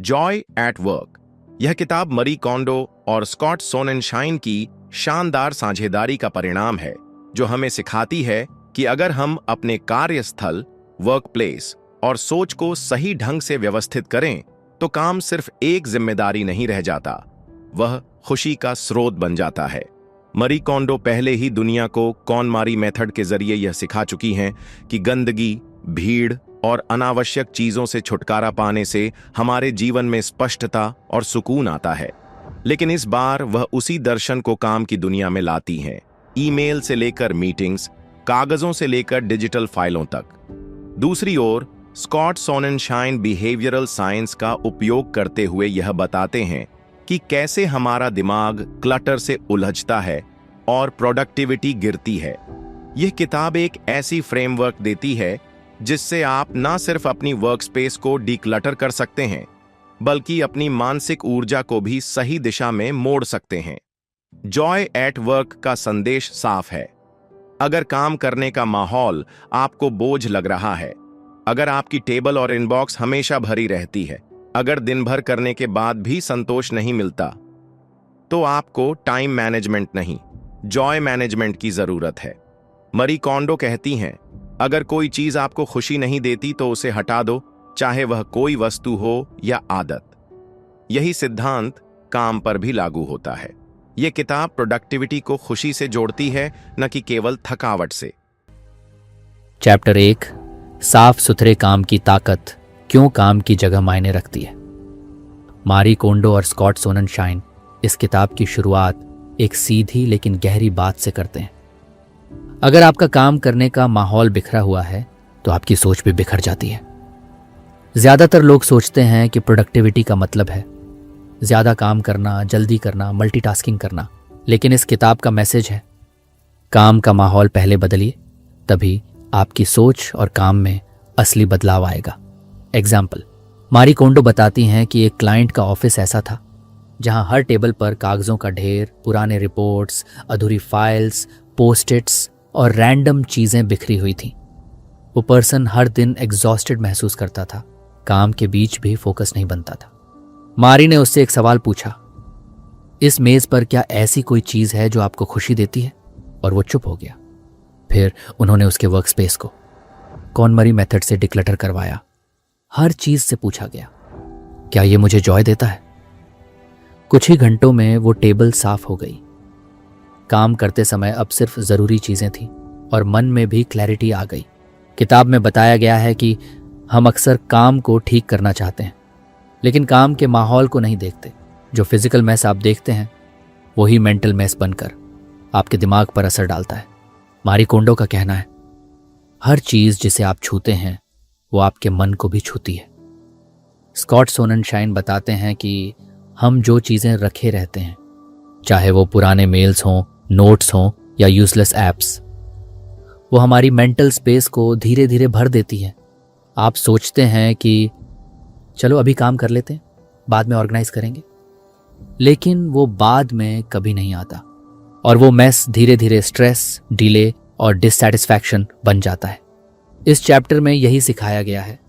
Joy at work. यह किताब मरी कोंडो और स्कॉट सोनेनशाइन की शानदार साझेदारी का परिणाम है, जो हमें सिखाती है कि अगर हम अपने कार्यस्थल, वर्क प्लेस और सोच को सही ढंग से व्यवस्थित करें तो काम सिर्फ एक जिम्मेदारी नहीं रह जाता, वह खुशी का स्रोत बन जाता है। मरी कोंडो पहले ही दुनिया को कॉनमारी मेथड के जरिए यह सिखा चुकी हैं कि गंदगी, भीड़ और अनावश्यक चीजों से छुटकारा पाने से हमारे जीवन में स्पष्टता और सुकून आता है। लेकिन इस बार वह उसी दर्शन को काम की दुनिया में लाती हैं, ईमेल से लेकर मीटिंग्स, कागजों से लेकर डिजिटल फाइलों तक। दूसरी ओर स्कॉट सोनेनशाइन बिहेवियरल साइंस का उपयोग करते हुए यह बताते हैं कि कैसे हमारा दिमाग क्लटर से उलझता है और प्रोडक्टिविटी गिरती है। यह किताब एक ऐसी फ्रेमवर्क देती है जिससे आप न सिर्फ अपनी वर्कस्पेस को डीक्लटर कर सकते हैं, बल्कि अपनी मानसिक ऊर्जा को भी सही दिशा में मोड़ सकते हैं। जॉय एट वर्क का संदेश साफ है। अगर काम करने का माहौल आपको बोझ लग रहा है, अगर आपकी टेबल और इनबॉक्स हमेशा भरी रहती है, अगर दिन भर करने के बाद भी संतोष नहीं मिलता, तो आपको टाइम मैनेजमेंट नहीं, जॉय मैनेजमेंट की जरूरत है। मरी कोंडो कहती हैं, अगर कोई चीज आपको खुशी नहीं देती तो उसे हटा दो, चाहे वह कोई वस्तु हो या आदत। यही सिद्धांत काम पर भी लागू होता है। यह किताब प्रोडक्टिविटी को खुशी से जोड़ती है, न कि केवल थकावट से। चैप्टर 1, साफ सुथरे काम की ताकत, क्यों काम की जगह मायने रखती है। मारी कोंडो और स्कॉट सोनेनशाइन इस किताब की शुरुआत एक सीधी लेकिन गहरी बात से करते हैं। अगर आपका काम करने का माहौल बिखरा हुआ है तो आपकी सोच भी बिखर जाती है। ज्यादातर लोग सोचते हैं कि प्रोडक्टिविटी का मतलब है ज्यादा काम करना, जल्दी करना, मल्टीटास्किंग करना। लेकिन इस किताब का मैसेज है, काम का माहौल पहले बदलिए, तभी आपकी सोच और काम में असली बदलाव आएगा। एग्जाम्पल, मारी कोंडो बताती हैं कि एक क्लाइंट का ऑफिस ऐसा था जहां हर टेबल पर कागजों का ढेर, पुराने रिपोर्ट्स, अधूरी फाइल्स, पोस्ट-इट्स और रैंडम चीजें बिखरी हुई थीं। वो पर्सन हर दिन एग्जॉस्टेड महसूस करता था, काम के बीच भी फोकस नहीं बनता था। मारी ने उससे एक सवाल पूछा, इस मेज पर क्या ऐसी कोई चीज है जो आपको खुशी देती है? और वो चुप हो गया। फिर उन्होंने उसके वर्क स्पेस को कॉनमरी मेथड से डिक्लटर करवाया। हर चीज से पूछा गया, क्या ये मुझे जॉय देता है? कुछ ही घंटों में वो टेबल साफ हो गई। काम करते समय अब सिर्फ जरूरी चीजें थीं और मन में भी क्लैरिटी आ गई। किताब में बताया गया है कि हम अक्सर काम को ठीक करना चाहते हैं, लेकिन काम के माहौल को नहीं देखते। जो फिजिकल मैस आप देखते हैं वही मेंटल मैस बनकर आपके दिमाग पर असर डालता है। मारी कोंडो का कहना है, हर चीज जिसे आप छूते हैं वो आपके मन को भी छूती है। स्कॉट सोनेनशाइन बताते हैं कि हम जो चीजें रखे रहते हैं, चाहे वो पुराने मेल्स हों, नोट्स हों या यूजलेस एप्स, वो हमारी मेंटल स्पेस को धीरे धीरे भर देती हैं। आप सोचते हैं कि चलो अभी काम कर लेते हैं, बाद में ऑर्गेनाइज करेंगे, लेकिन वो बाद में कभी नहीं आता और वो मैस धीरे धीरे स्ट्रेस, डिले और डिससैटिस्फैक्शन बन जाता है। इस चैप्टर में यही सिखाया गया है,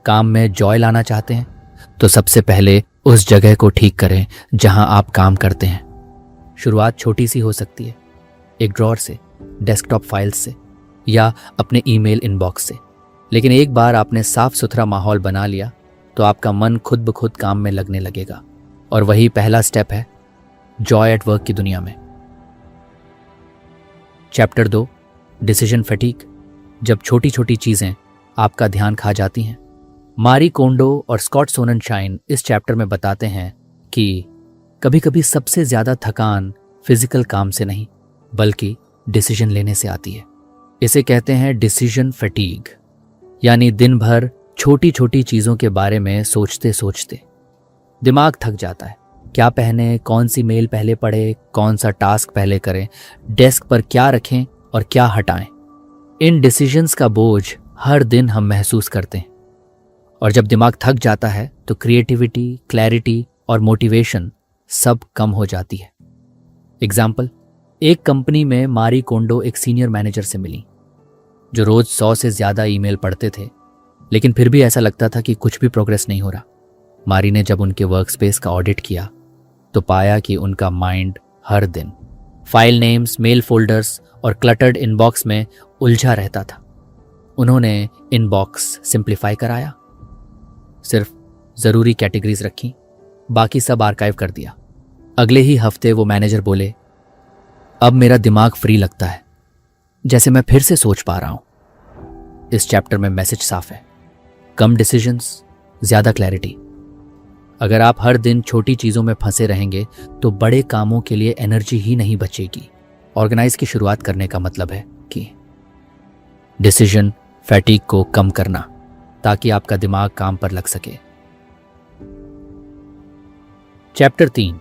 काम में जॉय लाना चाहते हैं तो सबसे पहले उस जगह को ठीक करें जहां आप काम करते हैं। शुरुआत छोटी सी हो सकती है, एक ड्रॉअर से, डेस्कटॉप फाइल्स से या अपने ईमेल इनबॉक्स से। लेकिन एक बार आपने साफ सुथरा माहौल बना लिया तो आपका मन खुद ब खुद काम में लगने लगेगा, और वही पहला स्टेप है जॉय एट वर्क की दुनिया में। चैप्टर 2, डिसीजन फटीग, जब छोटी छोटी चीजें आपका ध्यान खा जाती हैं। मारी कोंडो और स्कॉट सोनेनशाइन इस चैप्टर में बताते हैं कि कभी कभी सबसे ज्यादा थकान फिजिकल काम से नहीं, बल्कि डिसीजन लेने से आती है। इसे कहते हैं डिसीजन फटीग, यानी दिन भर छोटी छोटी चीजों के बारे में सोचते सोचते दिमाग थक जाता है। क्या पहने, कौन सी मेल पहले पढ़े, कौन सा टास्क पहले करें, डेस्क पर क्या रखें और क्या हटाएं। इन डिसीजंस का बोझ हर दिन हम महसूस करते हैं, और जब दिमाग थक जाता है तो क्रिएटिविटी, क्लैरिटी और मोटिवेशन सब कम हो जाती है। एग्जाम्पल, एक कंपनी में मारी कोंडो एक सीनियर मैनेजर से मिली जो रोज 100 से ज्यादा ईमेल पढ़ते थे, लेकिन फिर भी ऐसा लगता था कि कुछ भी प्रोग्रेस नहीं हो रहा। मारी ने जब उनके वर्कस्पेस का ऑडिट किया तो पाया कि उनका माइंड हर दिन फाइल नेम्स, मेल फोल्डर्स और क्लटर्ड इनबॉक्स में उलझा रहता था। उन्होंने इनबॉक्स सिंप्लीफाई कराया, सिर्फ ज़रूरी कैटेगरीज रखी, बाकी सब आर्काइव कर दिया। अगले ही हफ्ते वो मैनेजर बोले, अब मेरा दिमाग फ्री लगता है, जैसे मैं फिर से सोच पा रहा हूं। इस चैप्टर में मैसेज साफ है, कम डिसीजंस, ज़्यादा क्लैरिटी। अगर आप हर दिन छोटी चीज़ों में फंसे रहेंगे तो बड़े कामों के लिए एनर्जी ही नहीं बचेगी। ऑर्गेनाइज की शुरुआत करने का मतलब है कि डिसीजन फैटीग को कम करना, ताकि आपका दिमाग काम पर लग सके। चैप्टर 3,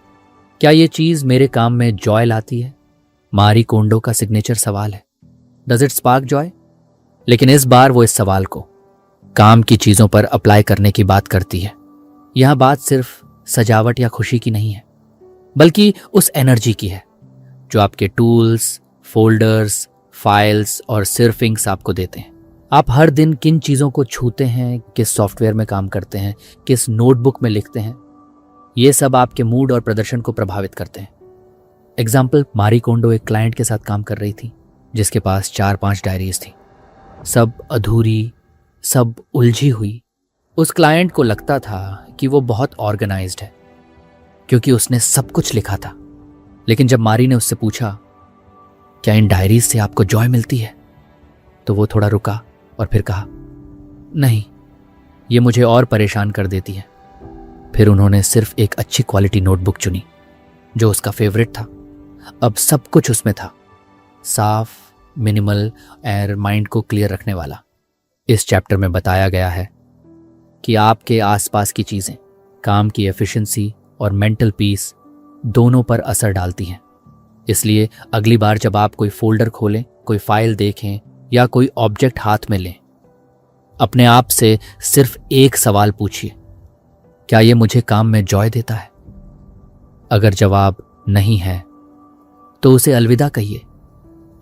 क्या ये चीज मेरे काम में जॉय लाती है? मारी कोंडो का सिग्नेचर सवाल है, डज इट स्पार्क जॉय? लेकिन इस बार वो इस सवाल को काम की चीजों पर अप्लाई करने की बात करती है। यह बात सिर्फ सजावट या खुशी की नहीं है, बल्कि उस एनर्जी की है जो आपके टूल्स, फोल्डर्स, फाइल्स और सर्फिंग्स आपको देते हैं। आप हर दिन किन चीज़ों को छूते हैं, किस सॉफ्टवेयर में काम करते हैं, किस नोटबुक में लिखते हैं, ये सब आपके मूड और प्रदर्शन को प्रभावित करते हैं। एग्जाम्पल, मारी कोंडो एक क्लाइंट के साथ काम कर रही थी जिसके पास 4-5 डायरीज थी, सब अधूरी, सब उलझी हुई। उस क्लाइंट को लगता था कि वो बहुत ऑर्गेनाइज्ड है क्योंकि उसने सब कुछ लिखा था। लेकिन जब मारी ने उससे पूछा, क्या इन डायरीज से आपको जॉय मिलती है, तो वो थोड़ा रुका और फिर कहा, नहीं, ये मुझे और परेशान कर देती है। फिर उन्होंने सिर्फ एक अच्छी क्वालिटी नोटबुक चुनी जो उसका फेवरेट था। अब सब कुछ उसमें था, साफ, मिनिमल और माइंड को क्लियर रखने वाला। इस चैप्टर में बताया गया है कि आपके आसपास की चीज़ें काम की एफिशिएंसी और मेंटल पीस दोनों पर असर डालती हैं। इसलिए अगली बार जब आप कोई फोल्डर खोलें, कोई फाइल देखें या कोई ऑब्जेक्ट हाथ में लें, अपने आप से सिर्फ एक सवाल पूछिए, क्या ये मुझे काम में जॉय देता है? अगर जवाब नहीं है तो उसे अलविदा कहिए,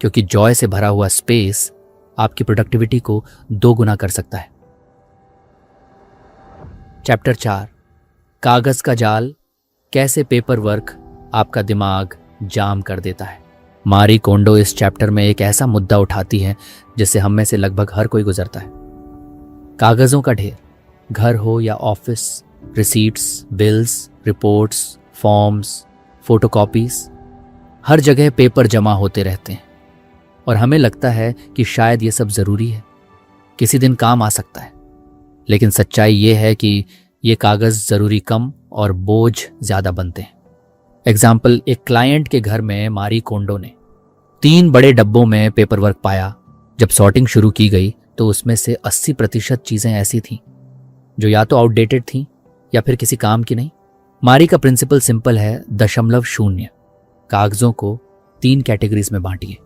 क्योंकि जॉय से भरा हुआ स्पेस आपकी प्रोडक्टिविटी को 2 गुना कर सकता है। चैप्टर 4, कागज का जाल, कैसे पेपर वर्क आपका दिमाग जाम कर देता है। मारी कोंडो इस चैप्टर में एक ऐसा मुद्दा उठाती है जिससे हम में से लगभग हर कोई गुजरता है। कागजों का ढेर, घर हो या office, receipts, bills, reports, forms, photocopies, हर जगह पेपर जमा होते रहते हैं और हमें लगता है कि शायद ये सब ज़रूरी है, किसी दिन काम आ सकता है। लेकिन सच्चाई ये है कि ये कागज़ ज़रूरी कम और बोझ ज़्यादा बनते हैं। एग्जाम्पल, एक क्लाइंट के घर में मारी कोंडो ने 3 बड़े डब्बों में पेपर वर्क पाया। जब सॉर्टिंग शुरू की गई तो उसमें से 80% चीज़ें ऐसी थीं जो या तो आउटडेटेड थीं या फिर किसी काम की नहीं। मारी का प्रिंसिपल सिंपल है, 0.0। कागज़ों को 3 कैटेगरीज में बांटिए।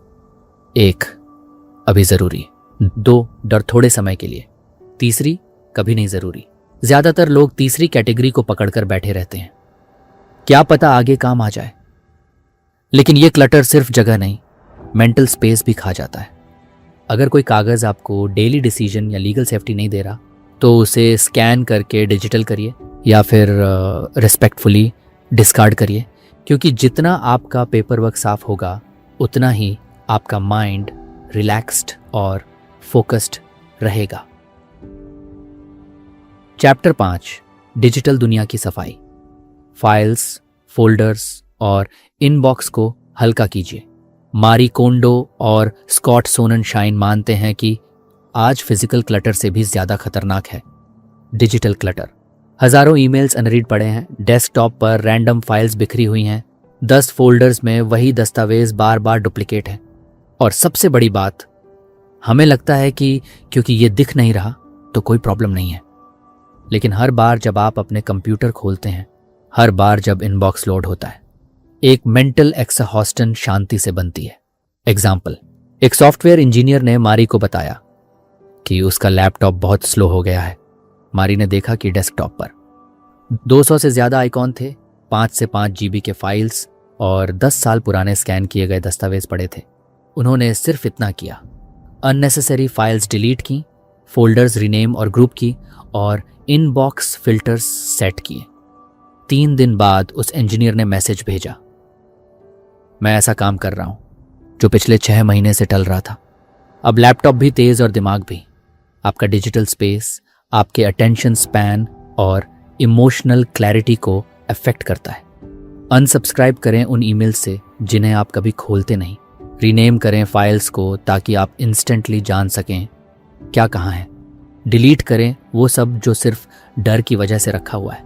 1, अभी ज़रूरी। 2, डर थोड़े समय के लिए। तीसरी, कभी नहीं ज़रूरी। ज़्यादातर लोग तीसरी कैटेगरी को पकड़कर बैठे रहते हैं, क्या पता आगे काम आ जाए। लेकिन ये क्लटर सिर्फ जगह नहीं, मेंटल स्पेस भी खा जाता है। अगर कोई कागज़ आपको डेली डिसीजन या लीगल सेफ्टी नहीं दे रहा तो उसे स्कैन करके डिजिटल करिए या फिर रिस्पेक्टफुली डिस्कार्ड करिए, क्योंकि जितना आपका पेपर वर्क साफ होगा उतना ही आपका माइंड रिलैक्स्ड और फोकस्ड रहेगा। चैप्टर 5, डिजिटल दुनिया की सफाई। फाइल्स, फोल्डर्स और इनबॉक्स को हल्का कीजिए। मारी कोंडो और स्कॉट सोनन शाइन मानते हैं कि आज फिजिकल क्लटर से भी ज्यादा खतरनाक है डिजिटल क्लटर। हजारों ईमेल्स अनरीड पड़े हैं, डेस्कटॉप पर रैंडम फाइल्स बिखरी हुई हैं, 10 फोल्डर्स में वही दस्तावेज बार बार डुप्लीकेट हैं। और सबसे बड़ी बात, हमें लगता है कि क्योंकि ये दिख नहीं रहा तो कोई प्रॉब्लम नहीं है। लेकिन हर बार जब आप अपने कंप्यूटर खोलते हैं, हर बार जब इनबॉक्स लोड होता है, एक मेंटल एक्सहॉस्टन शांति से बनती है। एग्जाम्पल, एक सॉफ्टवेयर इंजीनियर ने मारी को बताया कि उसका लैपटॉप बहुत स्लो हो गया है। मारी ने देखा कि डेस्कटॉप पर 200 से ज्यादा आइकॉन थे, 5 से 5 GB के फाइल्स और 10 साल पुराने स्कैन किए गए दस्तावेज पड़े थे। उन्होंने सिर्फ इतना किया, अननेसेसरी फाइल्स डिलीट की, फोल्डर्स रीनेम और ग्रुप की और इनबॉक्स फिल्टर्स सेट किए। 3 दिन बाद उस इंजीनियर ने मैसेज भेजा, मैं ऐसा काम कर रहा हूं जो पिछले 6 महीने से टल रहा था। अब लैपटॉप भी तेज और दिमाग भी। आपका डिजिटल स्पेस आपके अटेंशन स्पैन और इमोशनल क्लैरिटी को अफेक्ट करता है। अनसब्सक्राइब करें उन ईमेल्स से जिन्हें आप कभी खोलते नहीं। रीनेम करें फाइल्स को ताकि आप इंस्टेंटली जान सकें क्या कहाँ है। डिलीट करें वो सब जो सिर्फ डर की वजह से रखा हुआ है,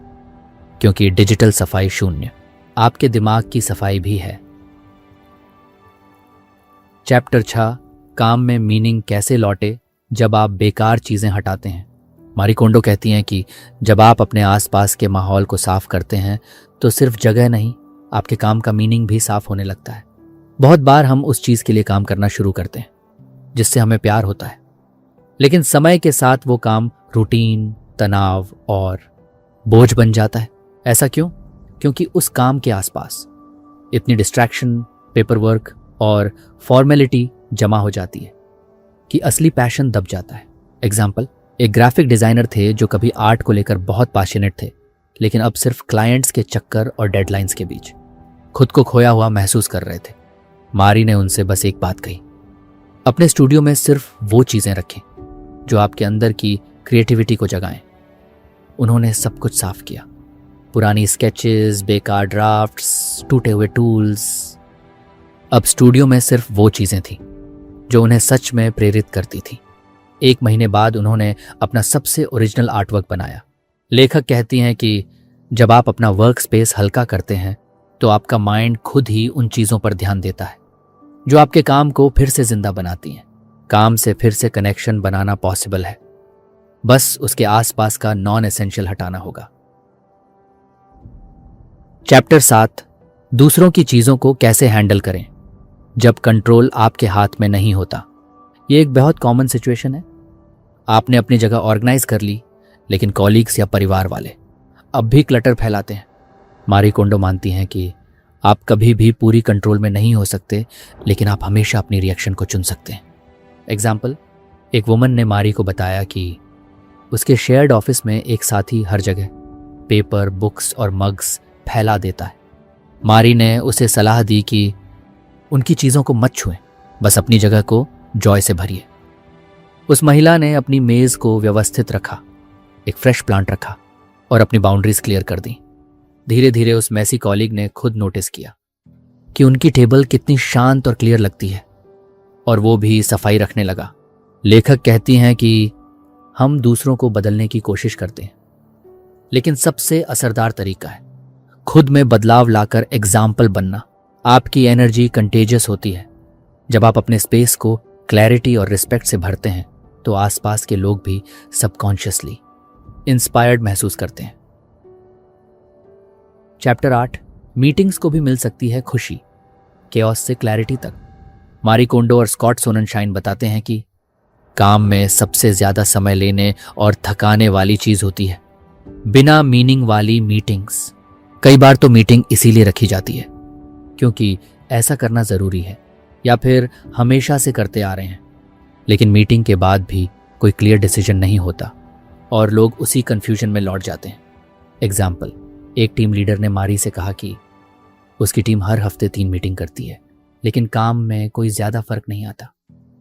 क्योंकि डिजिटल सफाई शून्य आपके दिमाग की सफाई भी है। चैप्टर 6, काम में मीनिंग कैसे लौटे जब आप बेकार चीजें हटाते हैं। मारी कोंडो कहती हैं कि जब आप अपने आसपास के माहौल को साफ करते हैं तो सिर्फ जगह नहीं, आपके काम का मीनिंग भी साफ होने लगता है। बहुत बार हम उस चीज के लिए काम करना शुरू करते हैं जिससे हमें प्यार होता है, लेकिन समय के साथ वो काम रूटीन, तनाव और बोझ बन जाता है। ऐसा क्यों? क्योंकि उस काम के आसपास इतनी डिस्ट्रैक्शन, पेपरवर्क और फॉर्मेलिटी जमा हो जाती है कि असली पैशन दब जाता है। एग्जाम्पल, एक ग्राफिक डिजाइनर थे जो कभी आर्ट को लेकर बहुत पैशनेट थे, लेकिन अब सिर्फ क्लाइंट्स के चक्कर और डेडलाइंस के बीच खुद को खोया हुआ महसूस कर रहे थे। मारी ने उनसे बस एक बात कही, अपने स्टूडियो में सिर्फ वो चीजें रखें जो आपके अंदर की क्रिएटिविटी को जगाएं। उन्होंने सब कुछ साफ किया, पुरानी स्केचेस, बेकार ड्राफ्ट्स, टूटे हुए टूल्स। अब स्टूडियो में सिर्फ वो चीजें थीं जो उन्हें सच में प्रेरित करती थी। 1 महीने बाद उन्होंने अपना सबसे ओरिजिनल आर्टवर्क बनाया। लेखक कहती हैं कि जब आप अपना वर्क स्पेस हल्का करते हैं तो आपका माइंड खुद ही उन चीजों पर ध्यान देता है जो आपके काम को फिर से जिंदा बनाती हैं। काम से फिर से कनेक्शन बनाना पॉसिबल है, बस उसके आसपास का नॉन एसेंशियल हटाना होगा। चैप्टर 7, दूसरों की चीजों को कैसे हैंडल करें जब कंट्रोल आपके हाथ में नहीं होता। ये एक बहुत कॉमन सिचुएशन है। आपने अपनी जगह ऑर्गेनाइज कर ली, लेकिन कॉलीग्स या परिवार वाले अब भी क्लटर फैलाते हैं। मारी कोंडो मानती हैं कि आप कभी भी पूरी कंट्रोल में नहीं हो सकते, लेकिन आप हमेशा अपनी रिएक्शन को चुन सकते हैं। एग्जाम्पल, एक वुमन ने मारी को बताया कि उसके शेयर्ड ऑफिस में एक साथी हर जगह पेपर, बुक्स और मग्स फैला देता है। मारी ने उसे सलाह दी कि उनकी चीज़ों को मत छुएं, बस अपनी जगह को जॉय से भरिए। उस महिला ने अपनी मेज़ को व्यवस्थित रखा, एक फ्रेश प्लांट रखा और अपनी बाउंड्रीज क्लियर कर दी। धीरे धीरे उस मैसी कॉलीग ने खुद नोटिस किया कि उनकी टेबल कितनी शांत और क्लियर लगती है, और वो भी सफाई रखने लगा। लेखक कहती हैं कि हम दूसरों को बदलने की कोशिश करते हैं, लेकिन सबसे असरदार तरीका है खुद में बदलाव लाकर एग्जाम्पल बनना। आपकी एनर्जी कंटेजियस होती है। जब आप अपने स्पेस को क्लैरिटी और रिस्पेक्ट से भरते हैं तो आसपास के लोग भी सबकॉन्शियसली इंस्पायर्ड महसूस करते हैं। चैप्टर 8, मीटिंग्स को भी मिल सकती है खुशी, केओस से क्लैरिटी तक। मारी कोंडो और स्कॉट सोननशाइन बताते हैं कि काम में सबसे ज्यादा समय लेने और थकाने वाली चीज होती है बिना मीनिंग वाली मीटिंग्स। कई बार तो मीटिंग इसीलिए रखी जाती है क्योंकि ऐसा करना जरूरी है या फिर हमेशा से करते आ रहे हैं, लेकिन मीटिंग के बाद भी कोई क्लियर डिसीजन नहीं होता और लोग उसी कंफ्यूजन में लौट जाते हैं। एग्जाम्पल, एक टीम लीडर ने मारी से कहा कि उसकी टीम हर हफ्ते 3 मीटिंग करती है, लेकिन काम में कोई ज्यादा फर्क नहीं आता।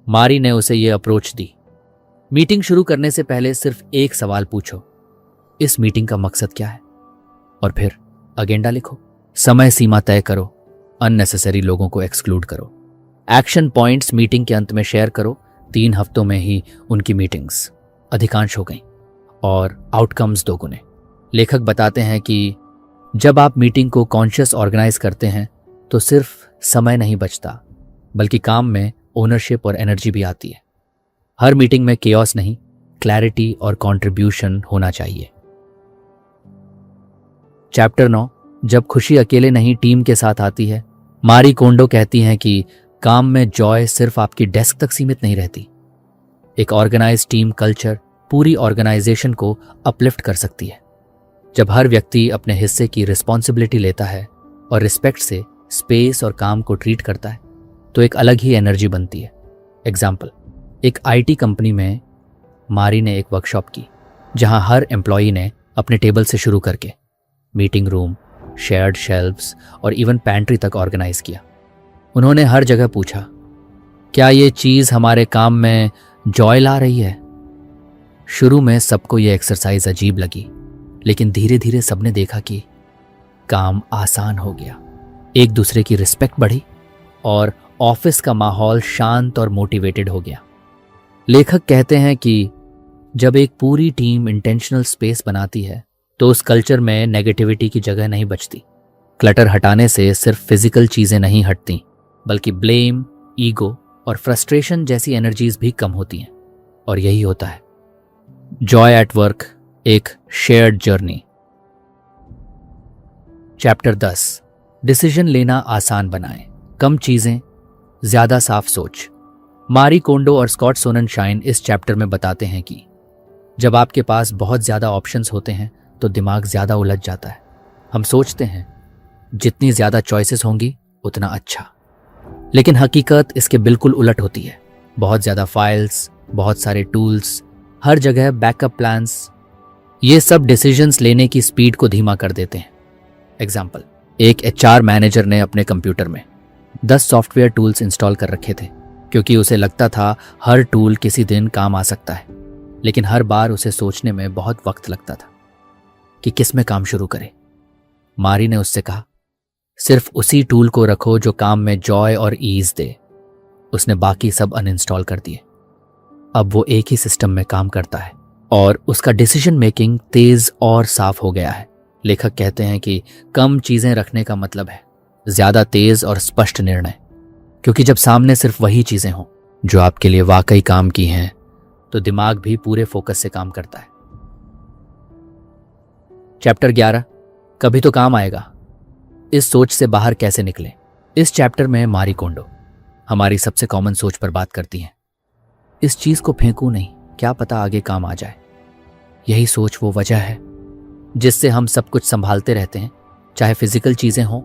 मारी ने उसे यह अप्रोच दी, मीटिंग शुरू करने से पहले सिर्फ एक सवाल पूछो, इस मीटिंग का मकसद क्या है, और फिर एजेंडा लिखो। समय सीमा तय करो, अननेसेसरी लोगों को एक्सक्लूड करो। एक्शन पॉइंट्स मीटिंग के अंत में शेयर करो। 3 हफ्तों में ही उनकी मीटिंग्स अधिकांश हो गई और आउटकम्स दोगुने। लेखक बताते हैं कि जब आप मीटिंग को कॉन्शियस ऑर्गेनाइज करते हैं तो सिर्फ समय नहीं बचता, बल्कि काम में ओनरशिप और एनर्जी भी आती है। हर मीटिंग में केओस नहीं, क्लैरिटी और कंट्रीब्यूशन होना चाहिए। चैप्टर 9, जब खुशी अकेले नहीं टीम के साथ आती है। मारी कोंडो कहती हैं कि काम में जॉय सिर्फ आपकी डेस्क तक सीमित नहीं रहती। एक ऑर्गेनाइज टीम कल्चर पूरी ऑर्गेनाइजेशन को अपलिफ्ट कर सकती है। जब हर व्यक्ति अपने हिस्से की रिस्पॉन्सिबिलिटी लेता है और रिस्पेक्ट से स्पेस और काम को ट्रीट करता है तो एक अलग ही एनर्जी बनती है। एग्जाम्पल, एक आईटी कंपनी में मारी ने एक वर्कशॉप की जहां हर एम्प्लॉई ने अपने टेबल से शुरू करके मीटिंग रूम, शेयर्ड शेल्व्स और इवन पैंट्री तक ऑर्गेनाइज किया। उन्होंने हर जगह पूछा, क्या ये चीज़ हमारे काम में जॉय ला रही है? शुरू में सबको ये एक्सरसाइज अजीब लगी, लेकिन धीरे धीरे सबने देखा कि काम आसान हो गया, एक दूसरे की रिस्पेक्ट बढ़ी और ऑफिस का माहौल शांत और मोटिवेटेड हो गया। लेखक कहते हैं कि जब एक पूरी टीम इंटेंशनल स्पेस बनाती है तो उस कल्चर में नेगेटिविटी की जगह नहीं बचती। क्लटर हटाने से सिर्फ फिजिकल चीजें नहीं हटती, बल्कि ब्लेम, ईगो और फ्रस्ट्रेशन जैसी एनर्जीज भी कम होती हैं। और यही होता है जॉय एट वर्क, एक शेयर्ड जर्नी। चैप्टर 10, डिसीजन लेना आसान बनाएं, कम चीजें, ज्यादा साफ सोच। मारी कोंडो और स्कॉट सोननशाइन इस चैप्टर में बताते हैं कि जब आपके पास बहुत ज्यादा ऑप्शंस होते हैं तो दिमाग ज्यादा उलझ जाता है। हम सोचते हैं जितनी ज्यादा चॉइसेस होंगी उतना अच्छा, लेकिन हकीकत इसके बिल्कुल उलट होती है। बहुत ज्यादा फाइल्स, बहुत सारे टूल्स, हर जगह बैकअप प्लान्स, ये सब डिसीजंस लेने की स्पीड को धीमा कर देते हैं। एग्जाम्पल, एक HR मैनेजर ने अपने कंप्यूटर में 10 सॉफ्टवेयर टूल्स इंस्टॉल कर रखे थे क्योंकि उसे लगता था हर टूल किसी दिन काम आ सकता है, लेकिन हर बार उसे सोचने में बहुत वक्त लगता था कि किस में काम शुरू करे। मारी ने उससे कहा, सिर्फ उसी टूल को रखो जो काम में जॉय और ईज दे। उसने बाकी सब अनइंस्टॉल कर दिए। अब वो एक ही सिस्टम में काम करता है और उसका डिसीजन मेकिंग तेज और साफ हो गया है। लेखक कहते हैं कि कम चीजें रखने का मतलब है ज्यादा तेज और स्पष्ट निर्णय, क्योंकि जब सामने सिर्फ वही चीजें हों जो आपके लिए वाकई काम की हैं, तो दिमाग भी पूरे फोकस से काम करता है। चैप्टर 11, कभी तो काम आएगा, इस सोच से बाहर कैसे निकलें। इस चैप्टर में मारी कोंडो हमारी सबसे कॉमन सोच पर बात करती हैं। इस चीज को फेंकूं नहीं, क्या पता आगे काम आ जाए। यही सोच वो वजह है जिससे हम सब कुछ संभालते रहते हैं, चाहे फिजिकल चीजें हों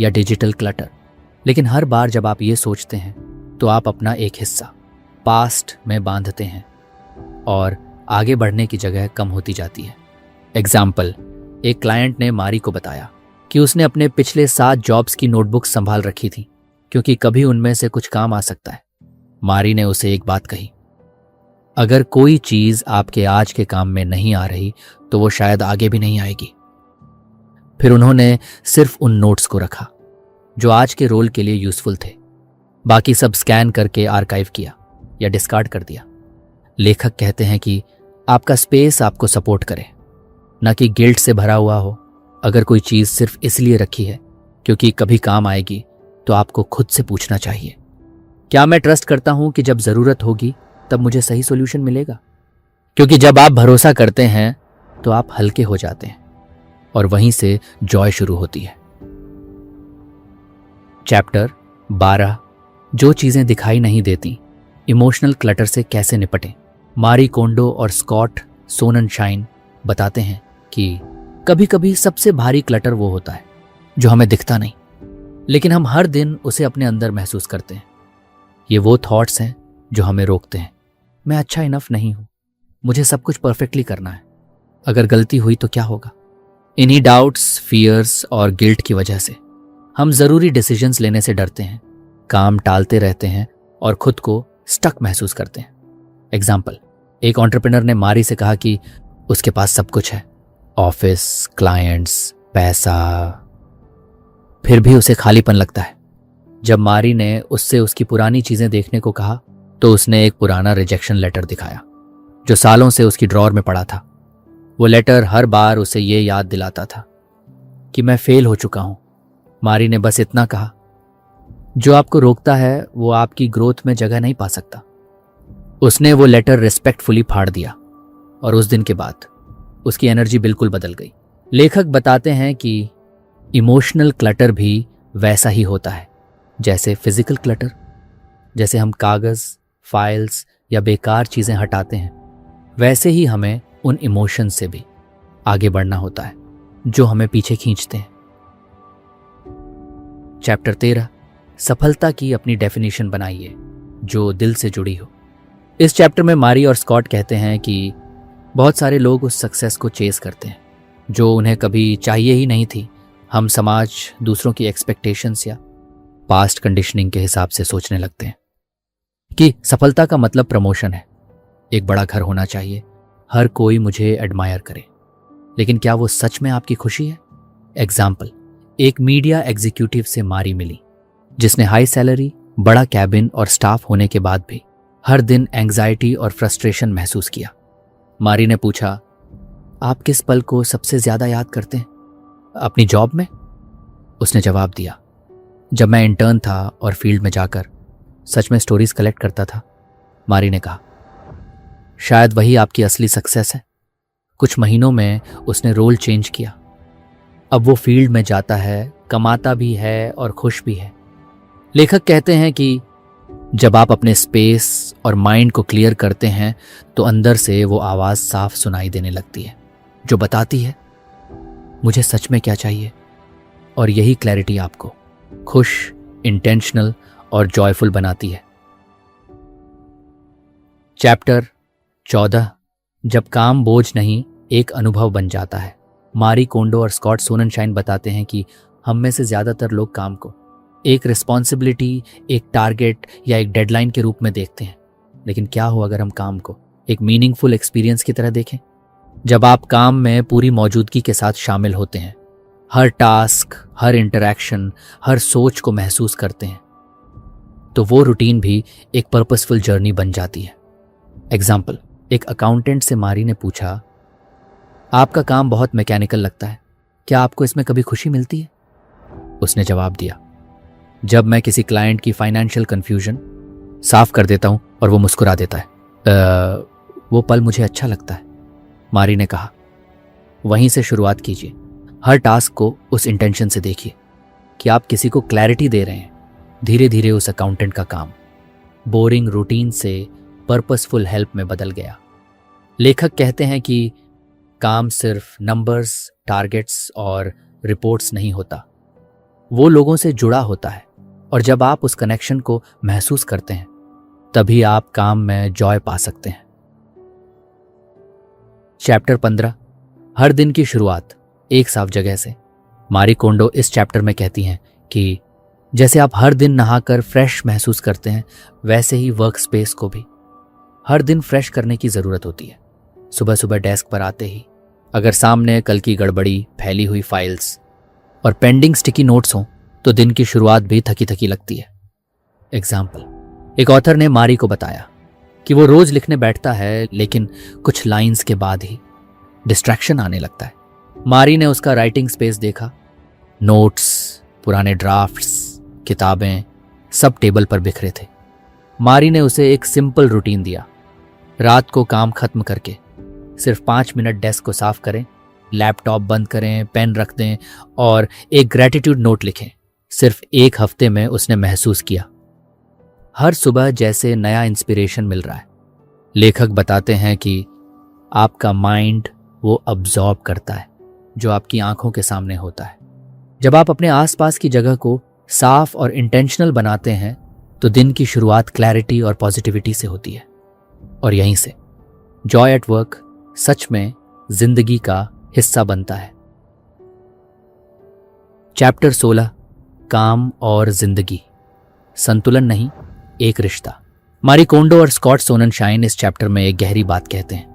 या डिजिटल क्लटर। लेकिन हर बार जब आप ये सोचते हैं तो आप अपना एक हिस्सा पास्ट में बांधते हैं और आगे बढ़ने की जगह कम होती जाती है। एग्जाम्पल, एक क्लाइंट ने मारी को बताया कि उसने अपने पिछले 7 जॉब्स की नोटबुक संभाल रखी थी क्योंकि कभी उनमें से कुछ काम आ सकता है। मारी ने उसे एक बात कही, अगर कोई चीज आपके आज के काम में नहीं आ रही तो वो शायद आगे भी नहीं आएगी। फिर उन्होंने सिर्फ उन नोट्स को रखा जो आज के रोल के लिए यूजफुल थे, बाकी सब स्कैन करके आर्काइव किया या डिस्कार्ड कर दिया। लेखक कहते हैं कि आपका स्पेस आपको सपोर्ट करे, ना कि गिल्ट से भरा हुआ हो। अगर कोई चीज सिर्फ इसलिए रखी है क्योंकि कभी काम आएगी, तो आपको खुद से पूछना चाहिए, क्या मैं ट्रस्ट करता हूं कि जब जरूरत होगी तब मुझे सही सॉल्यूशन मिलेगा? क्योंकि जब आप भरोसा करते हैं तो आप हल्के हो जाते हैं और वहीं से जॉय शुरू होती है। चैप्टर 12, जो चीजें दिखाई नहीं देती, इमोशनल क्लटर से कैसे निपटें। मारी कोंडो और स्कॉट सोननशाइन बताते हैं कि कभी कभी सबसे भारी क्लटर वो होता है जो हमें दिखता नहीं, लेकिन हम हर दिन उसे अपने अंदर महसूस करते हैं। ये वो थॉट्स हैं जो हमें रोकते हैं। मैं अच्छा इनफ नहीं हूं, मुझे सब कुछ परफेक्टली करना है, अगर गलती हुई तो क्या होगा। इन्हीं डाउट्स, फियर्स और गिल्ट की वजह से हम जरूरी डिसीजंस लेने से डरते हैं, काम टालते रहते हैं और खुद को स्टक महसूस करते हैं। एग्जाम्पल, एक एंटरप्रेन्योर ने मारी से कहा कि उसके पास सब कुछ है, ऑफिस, क्लाइंट्स, पैसा, फिर भी उसे खालीपन लगता है। जब मारी ने उससे उसकी पुरानी चीजें देखने को कहा तो उसने एक पुराना रिजेक्शन लेटर दिखाया जो सालों से उसकी ड्रॉअर में पड़ा था। वो लेटर हर बार उसे ये याद दिलाता था कि मैं फेल हो चुका हूं। मारी ने बस इतना कहा, जो आपको रोकता है वो आपकी ग्रोथ में जगह नहीं पा सकता। उसने वो लेटर रिस्पेक्टफुली फाड़ दिया और उस दिन के बाद उसकी एनर्जी बिल्कुल बदल गई। लेखक बताते हैं कि इमोशनल क्लटर भी वैसा ही होता है जैसे फिजिकल क्लटर। जैसे हम कागज, फाइल्स या बेकार चीजें हटाते हैं, वैसे ही हमें उन इमोशन से भी आगे बढ़ना होता है जो हमें पीछे खींचते हैं। चैप्टर 13, सफलता की अपनी डेफिनेशन बनाइए जो दिल से जुड़ी हो। इस चैप्टर में मारी और स्कॉट कहते हैं कि बहुत सारे लोग उस सक्सेस को चेस करते हैं जो उन्हें कभी चाहिए ही नहीं थी। हम समाज, दूसरों की एक्सपेक्टेशंस या पास्ट कंडीशनिंग के हिसाब से सोचने लगते हैं कि सफलता का मतलब प्रमोशन है, एक बड़ा घर होना चाहिए, हर कोई मुझे एडमायर करे। लेकिन क्या वो सच में आपकी खुशी है? एग्जाम्पल, एक मीडिया एग्जीक्यूटिव से मारी मिली जिसने हाई सैलरी, बड़ा कैबिन और स्टाफ होने के बाद भी हर दिन एंग्जाइटी और फ्रस्ट्रेशन महसूस किया। मारी ने पूछा, आप किस पल को सबसे ज्यादा याद करते हैं? अपनी जॉब में? उसने जवाब दिया, जब मैं इंटर्न था और फील्ड में जाकर सच में स्टोरीज कलेक्ट करता था। मारी ने कहा, शायद वही आपकी असली सक्सेस है। कुछ महीनों में उसने रोल चेंज किया। अब वो फील्ड में जाता है, कमाता भी है और खुश भी है। लेखक कहते हैं कि जब आप अपने स्पेस और माइंड को क्लियर करते हैं तो अंदर से वो आवाज़ साफ सुनाई देने लगती है जो बताती है मुझे सच में क्या चाहिए। और यही क्लैरिटी आपको खुश, इंटेंशनल और जॉयफुल बनाती है। चैप्टर 14, जब काम बोझ नहीं एक अनुभव बन जाता है। मारी कोंडो और स्कॉट सोननशाइन बताते हैं कि हम में से ज़्यादातर लोग काम को एक रिस्पॉन्सिबिलिटी, एक टारगेट या एक डेडलाइन के रूप में देखते हैं। लेकिन क्या हो अगर हम काम को एक मीनिंगफुल एक्सपीरियंस की तरह देखें? जब आप काम में पूरी मौजूदगी के साथ शामिल होते हैं, हर टास्क, हर इंटरैक्शन, हर सोच को महसूस करते हैं, तो वो रूटीन भी एक पर्पसफुल जर्नी बन जाती है। एग्जाम्पल, एक अकाउंटेंट से मारी ने पूछा, आपका काम बहुत मैकेनिकल लगता है, क्या आपको इसमें कभी खुशी मिलती है? उसने जवाब दिया, जब मैं किसी क्लाइंट की फाइनेंशियल कंफ्यूजन साफ कर देता हूं और वो मुस्कुरा देता है, वो पल मुझे अच्छा लगता है। मारी ने कहा, वहीं से शुरुआत कीजिए। हर टास्क को उस इंटेंशन से देखिए कि आप किसी को क्लैरिटी दे रहे हैं। धीरे धीरे उस अकाउंटेंट का काम बोरिंग रूटीन से पर्पसफुल हेल्प में बदल गया। लेखक कहते हैं कि काम सिर्फ नंबर्स, टारगेट्स और रिपोर्ट्स नहीं होता, वो लोगों से जुड़ा होता है। और जब आप उस कनेक्शन को महसूस करते हैं तभी आप काम में जॉय पा सकते हैं। चैप्टर 15, हर दिन की शुरुआत एक साफ जगह से। मारी कोंडो इस चैप्टर में कहती हैं कि जैसे आप हर दिन नहाकर फ्रेश महसूस करते हैं, वैसे ही वर्क स्पेस को भी हर दिन फ्रेश करने की ज़रूरत होती है। सुबह सुबह डेस्क पर आते ही अगर सामने कल की गड़बड़ी, फैली हुई फाइल्स और पेंडिंग स्टिकी नोट्स हों तो दिन की शुरुआत भी थकी थकी लगती है। एग्जाम्पल, एक ऑथर ने मारी को बताया कि वो रोज लिखने बैठता है लेकिन कुछ लाइंस के बाद ही डिस्ट्रैक्शन आने लगता है। मारी ने उसका राइटिंग स्पेस देखा, नोट्स, पुराने ड्राफ्ट्स, किताबें सब टेबल पर बिखरे थे। मारी ने उसे एक सिंपल रूटीन दिया, रात को काम खत्म करके सिर्फ 5 मिनट डेस्क को साफ करें, लैपटॉप बंद करें, पेन रख दें और एक ग्रैटिट्यूड नोट लिखें। सिर्फ 1 हफ्ते में उसने महसूस किया हर सुबह जैसे नया इंस्पिरेशन मिल रहा है। लेखक बताते हैं कि आपका माइंड वो अब्जॉर्ब करता है जो आपकी आंखों के सामने होता है। जब आप अपने आसपास की जगह को साफ और इंटेंशनल बनाते हैं तो दिन की शुरुआत क्लैरिटी और पॉजिटिविटी से होती है। और यहीं से जॉय एट वर्क सच में जिंदगी का हिस्सा बनता है। चैप्टर 16, काम और जिंदगी, संतुलन नहीं एक रिश्ता। मारी कोंडो और स्कॉट सोननशाइन इस चैप्टर में एक गहरी बात कहते हैं।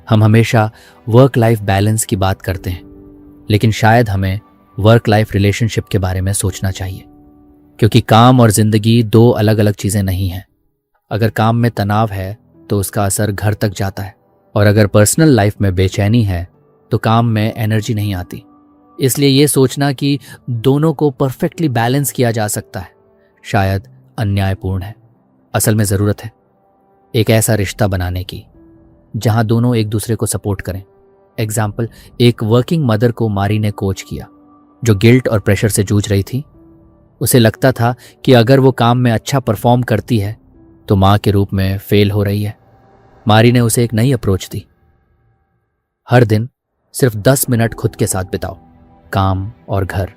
हम हमेशा वर्क लाइफ बैलेंस की बात करते हैं, लेकिन शायद हमें वर्क लाइफ रिलेशनशिप के बारे में सोचना चाहिए, क्योंकि काम और जिंदगी 2 अलग अलग चीजें नहीं हैं। अगर काम में तनाव है तो उसका असर घर तक जाता है, और अगर पर्सनल लाइफ में बेचैनी है तो काम में एनर्जी नहीं आती। इसलिए ये सोचना कि दोनों को परफेक्टली बैलेंस किया जा सकता है शायद अन्यायपूर्ण है। असल में ज़रूरत है एक ऐसा रिश्ता बनाने की जहां दोनों एक दूसरे को सपोर्ट करें। एग्जाम्पल, एक वर्किंग मदर को मारी ने कोच किया जो गिल्ट और प्रेशर से जूझ रही थी। उसे लगता था कि अगर वो काम में अच्छा परफॉर्म करती है तो माँ के रूप में फेल हो रही है। मारी ने उसे एक नई अप्रोच दी, हर दिन सिर्फ 10 मिनट खुद के साथ बिताओ, काम और घर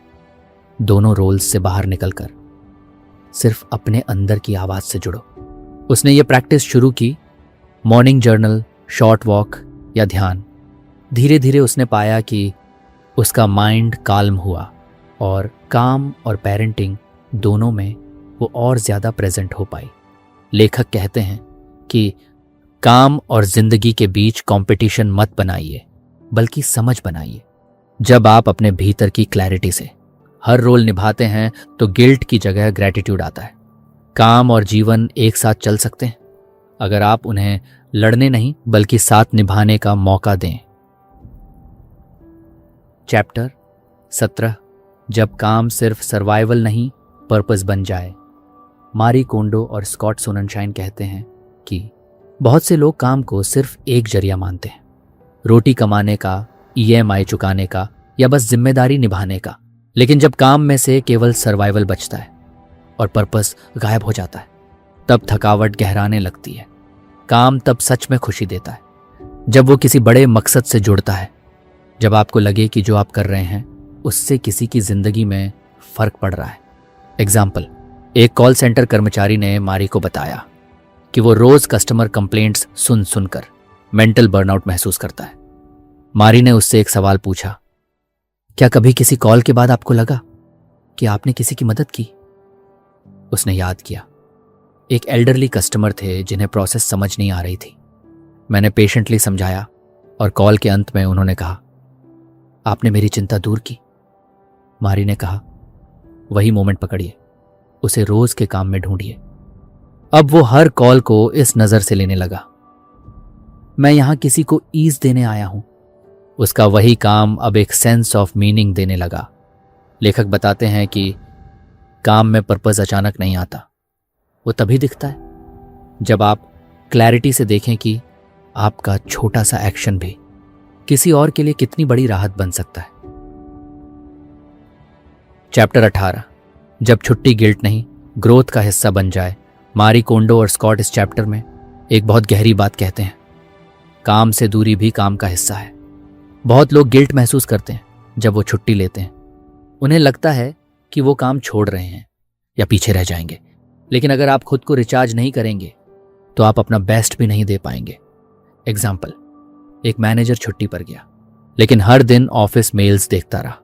दोनों रोल्स से बाहर निकलकर सिर्फ अपने अंदर की आवाज से जुड़ो। उसने ये प्रैक्टिस शुरू की, मॉर्निंग जर्नल, शॉर्ट वॉक या ध्यान। धीरे धीरे उसने पाया कि उसका माइंड काल्म हुआ और काम और पेरेंटिंग दोनों में वो और ज़्यादा प्रेजेंट हो पाई। लेखक कहते हैं कि काम और जिंदगी के बीच कंपटीशन मत बनाइए, बल्कि समझ बनाइए। जब आप अपने भीतर की क्लैरिटी से हर रोल निभाते हैं तो गिल्ट की जगह ग्रैटिट्यूड आता है। काम और जीवन एक साथ चल सकते हैं अगर आप उन्हें लड़ने नहीं बल्कि साथ निभाने का मौका दें। चैप्टर 17, जब काम सिर्फ सर्वाइवल नहीं पर्पस बन जाए। मारी कोंडो और स्कॉट सोननशाइन कहते हैं कि बहुत से लोग काम को सिर्फ एक जरिया मानते हैं, रोटी कमाने का, EMI चुकाने का या बस जिम्मेदारी निभाने का। लेकिन जब काम में से केवल सर्वाइवल बचता है और पर्पस गायब हो जाता है, तब थकावट गहराने लगती है। काम तब सच में खुशी देता है जब वो किसी बड़े मकसद से जुड़ता है, जब आपको लगे कि जो आप कर रहे हैं उससे किसी की जिंदगी में फर्क पड़ रहा है। एग्जाम्पल, एक कॉल सेंटर कर्मचारी ने मारी को बताया कि वो रोज कस्टमर कंप्लेंट्स सुन सुनकर मेंटल बर्नआउट महसूस करता है। मारी ने उससे एक सवाल पूछा, क्या कभी किसी कॉल के बाद आपको लगा कि आपने किसी की मदद की? उसने याद किया। एक एल्डरली कस्टमर थे जिन्हें प्रोसेस समझ नहीं आ रही थी। मैंने पेशेंटली समझाया और कॉल के अंत में उन्होंने कहा, आपने मेरी चिंता दूर की। मारी ने कहा, वही मोमेंट पकड़िए, उसे रोज के काम में ढूंढिए। अब वो हर कॉल को इस नजर से लेने लगा, मैं यहां किसी को ईज देने आया हूं। उसका वही काम अब एक सेंस ऑफ मीनिंग देने लगा। लेखक बताते हैं कि काम में पर्पस अचानक नहीं आता, वो तभी दिखता है जब आप क्लैरिटी से देखें कि आपका छोटा सा एक्शन भी किसी और के लिए कितनी बड़ी राहत बन सकता है। चैप्टर 18, जब छुट्टी गिल्ट नहीं ग्रोथ का हिस्सा बन जाए। मारी कोंडो और स्कॉट इस चैप्टर में एक बहुत गहरी बात कहते हैं, काम से दूरी भी काम का हिस्सा है। बहुत लोग गिल्ट महसूस करते हैं जब वो छुट्टी लेते हैं। उन्हें लगता है कि वो काम छोड़ रहे हैं या पीछे रह जाएंगे। लेकिन अगर आप खुद को रिचार्ज नहीं करेंगे तो आप अपना बेस्ट भी नहीं दे पाएंगे। एग्जाम्पल, एक मैनेजर छुट्टी पर गया लेकिन हर दिन ऑफिस मेल्स देखता रहा।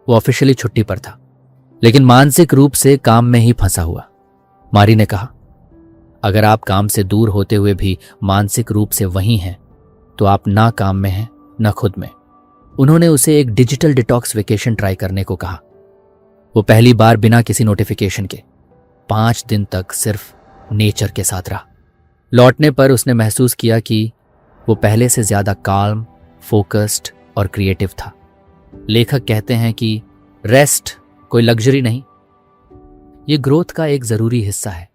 वो ऑफिशियली छुट्टी पर था लेकिन मानसिक रूप से काम में ही फंसा हुआ। मारी ने कहा, अगर आप काम से दूर होते हुए भी मानसिक रूप से वहीं हैं तो आप ना काम में हैं ना खुद में। उन्होंने उसे एक डिजिटल डिटॉक्स वेकेशन ट्राई करने को कहा। वो पहली बार बिना किसी नोटिफिकेशन के 5 दिन तक सिर्फ नेचर के साथ रहा। लौटने पर उसने महसूस किया कि वो पहले से ज्यादा काल्म, फोकस्ड और क्रिएटिव था। लेखक कहते हैं कि रेस्ट कोई लग्जरी नहीं, ये ग्रोथ का एक जरूरी हिस्सा है।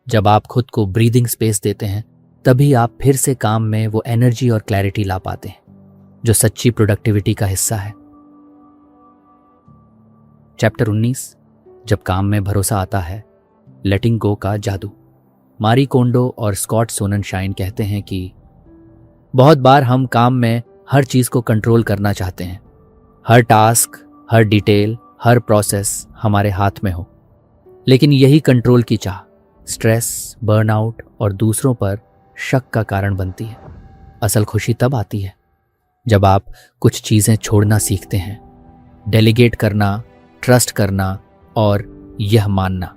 जब आप खुद को ब्रीदिंग स्पेस देते हैं तभी आप फिर से काम में वो एनर्जी और क्लैरिटी ला पाते हैं जो सच्ची प्रोडक्टिविटी का हिस्सा है। चैप्टर 19, जब काम में भरोसा आता है, लेटिंग गो का जादू। मारी कोंडो और स्कॉट सोननशाइन कहते हैं कि बहुत बार हम काम में हर चीज को कंट्रोल करना चाहते हैं, हर टास्क, हर डिटेल, हर प्रोसेस हमारे हाथ में हो। लेकिन यही कंट्रोल की चाह स्ट्रेस, बर्नआउट और दूसरों पर शक का कारण बनती है। असल खुशी तब आती है जब आप कुछ चीजें छोड़ना सीखते हैं, डेलीगेट करना, ट्रस्ट करना और यह मानना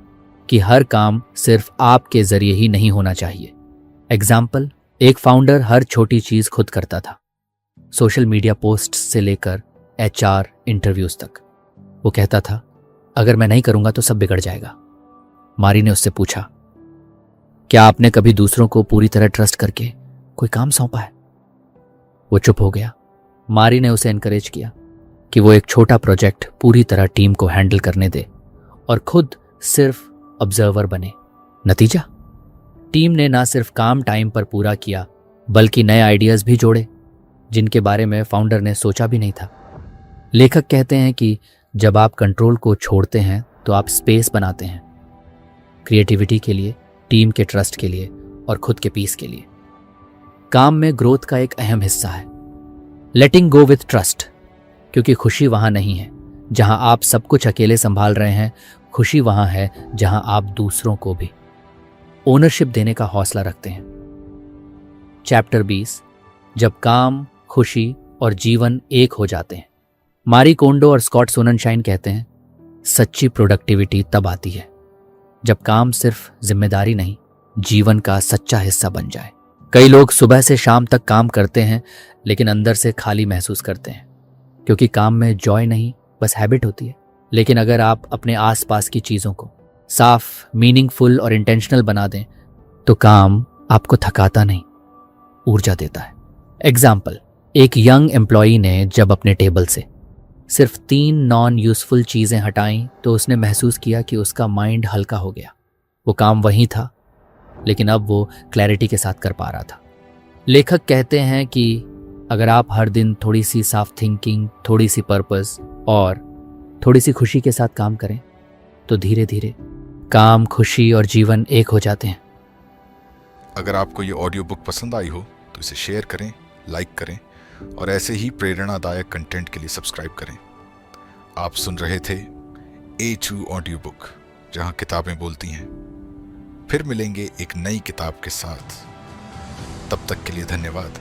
कि हर काम सिर्फ आपके जरिए ही नहीं होना चाहिए। एग्जाम्पल, एक फाउंडर हर छोटी चीज खुद करता था, सोशल मीडिया पोस्ट से लेकर HR इंटरव्यूज तक। वो कहता था, अगर मैं नहीं करूंगा तो सब बिगड़ जाएगा। मारी ने उससे पूछा, क्या आपने कभी दूसरों को पूरी तरह ट्रस्ट करके कोई काम सौंपा है? वो चुप हो गया। मारी ने उसे एनकरेज किया कि वो एक छोटा प्रोजेक्ट पूरी तरह टीम को हैंडल करने दे और खुद सिर्फ ऑब्जर्वर बने। नतीजा, टीम ने ना सिर्फ काम टाइम पर पूरा किया बल्कि नए आइडियाज भी जोड़े जिनके बारे में फाउंडर ने सोचा भी नहीं था। लेखक कहते हैं कि जब आप कंट्रोल को छोड़ते हैं तो आप स्पेस बनाते हैं, क्रिएटिविटी के लिए, टीम के ट्रस्ट के लिए और खुद के पीस के लिए। काम में ग्रोथ का एक अहम हिस्सा है लेटिंग गो विथ ट्रस्ट, क्योंकि खुशी वहां नहीं है जहां आप सब कुछ अकेले संभाल रहे हैं। खुशी वहां है जहां आप दूसरों को भी ओनरशिप देने का हौसला रखते हैं। चैप्टर 20, जब काम खुशी और जीवन एक हो जाते हैं। मारी कोंडो और स्कॉट सोननशाइन कहते हैं, सच्ची प्रोडक्टिविटी तब आती है जब काम सिर्फ जिम्मेदारी नहीं, जीवन का सच्चा हिस्सा बन जाए। कई लोग सुबह से शाम तक काम करते हैं लेकिन अंदर से खाली महसूस करते हैं, क्योंकि काम में जॉय नहीं, बस हैबिट होती है। लेकिन अगर आप अपने आसपास की चीज़ों को साफ, मीनिंगफुल और इंटेंशनल बना दें तो काम आपको थकाता नहीं, ऊर्जा देता है। एग्जाम्पल, एक यंग एम्प्लॉई ने जब अपने टेबल से सिर्फ 3 नॉन यूजफुल चीज़ें हटाईं तो उसने महसूस किया कि उसका माइंड हल्का हो गया। वो काम वहीं था लेकिन अब वो क्लैरिटी के साथ कर पा रहा था। लेखक कहते हैं कि अगर आप हर दिन थोड़ी सी साफ थिंकिंग, थोड़ी सी पर्पस और थोड़ी सी खुशी के साथ काम करें तो धीरे धीरे काम, खुशी और जीवन एक हो जाते हैं। अगर आपको ये ऑडियो बुक पसंद आई हो तो इसे शेयर करें, लाइक करें और ऐसे ही प्रेरणादायक कंटेंट के लिए सब्सक्राइब करें। आप सुन रहे थे A2 ऑडियो बुक, जहां किताबें बोलती हैं। फिर मिलेंगे एक नई किताब के साथ। तब तक के लिए धन्यवाद।